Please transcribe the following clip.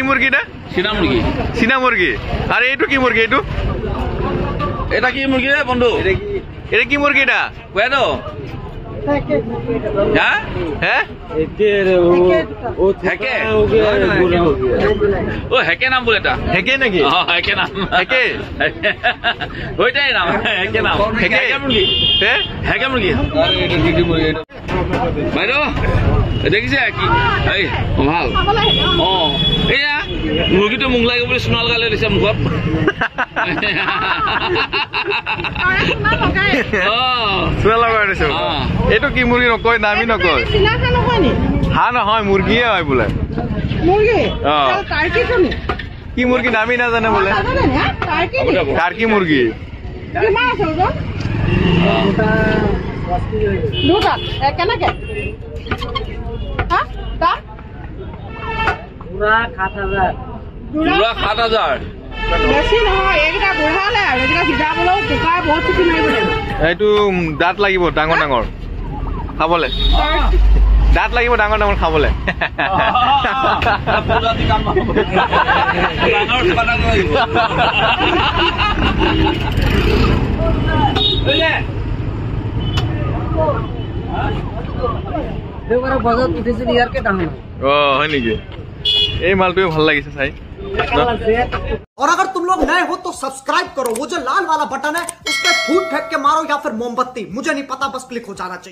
মুরগি এটা চীনা মুরগি চীনা মুরগি আর এইটো কি মুরগি এইটো এটা কি মুরগি রে বন্ধু এটা কি মুরগি এটা কয়তো হ্যাঁ হ্যাঁ হেকে ও হেকে নাম বলে এটা হেকে নাকি হেকে নাম হেকে ওইটাই নাম হেকে নাম হেকে মুরগি হ্যাঁ হেকে মুরগি বাইদেউ দেখিছে কি এই ভাল অ এয়া মুরগিটো মুখ লাগে বুলি সোণাল গালে দিছে মুখত চুৰা লগাই দিছো এইটো কি মুৰ্গী নকয় নামি নকয় হা নহয় মুৰ্গীয়ে হয় বোলে কি মুৰ্গী নামি নাজানে বোলে টাৰ্কি মুৰ্গী পুৰা ৭,০০০ এইটো দাঁত লাগিব ডাঙৰ ডাঙৰ খাবলে দাঁত লাগিব ডাঙৰ ডাঙৰ খাবলে অ হয় নেকি এই মালটোৱে ভাল লাগিছে চাই और अगर तुम लोग नए हो तो सब्सक्राइब करो वो जो लाल वाला बटन है उस पर फूट फेंक के मारो या फिर मोमबत्ती मुझे नहीं पता बस क्लिक हो जाना चाहिए।